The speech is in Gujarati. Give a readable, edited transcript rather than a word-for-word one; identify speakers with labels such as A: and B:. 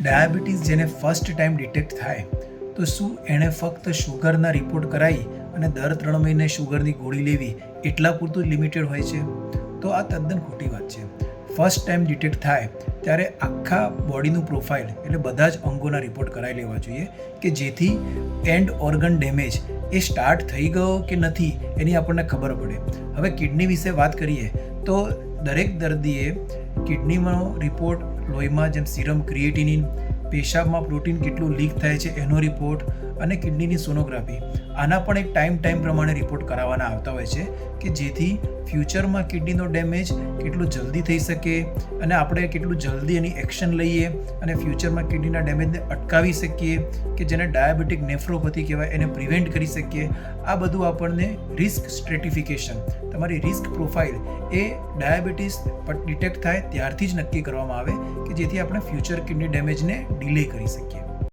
A: ડાયાબિટીસ જેને ફર્સ્ટ ટાઈમ ડિટેક્ટ થાય તો શું એણે ફક્ત શુગરના રિપોર્ટ કરાવી અને દર 3 મહિને શુગરની ગોળી લેવી એટલા પૂરતું લિમિટેડ હોય છે? તો આ તદ્દન ખોટી વાત છે. ફર્સ્ટ ટાઈમ ડિટેક્ટ થાય ત્યારે આખા બોડીનું પ્રોફાઇલ એટલે બધા જ અંગોના રિપોર્ટ કરાવી લેવા જોઈએ કે જેથી and organ damage A start થઈ ગયો કે નથી એની આપણને ખબર પડે. હવે કિડની વિશે વાત કરીએ તો દરેક દર્દીએ કિડનીનો રિપોર્ટ, લોહીમાં જેમ સીરમ ક્રિએટિનિન, પેશાબમાં પ્રોટીન કેટલું લીક થાય છે એનો રિપોર્ટ અને કિડનીની સોનોગ્રાફી, આના પણ એક ટાઈમ પ્રમાણે રિપોર્ટ કરાવવાના આવતા હોય છે કે જેથી ફ્યુચરમાં કિડનીનો ડેમેજ કેટલું જલ્દી થઈ શકે અને આપણે કેટલું જલ્દી એની એક્શન લઈએ અને ફ્યુચરમાં કિડનીના ડેમેજને અટકાવી શકીએ કે જેને ડાયાબિટીક નેફ્રોપેથી કહેવાય, એને પ્રિવેન્ટ કરી શકીએ. આ બધું આપણને રિસ્ક સ્ટ્રેટિફિકેશન, તમારી રિસ્ક પ્રોફાઇલ એ ડાયાબિટીસ ડિટેક્ટ થાય ત્યારથી જ નક્કી કરવામાં આવે કે જેથી આપણે ફ્યુચર કિડની ડેમેજને ડિલે કરી શકીએ.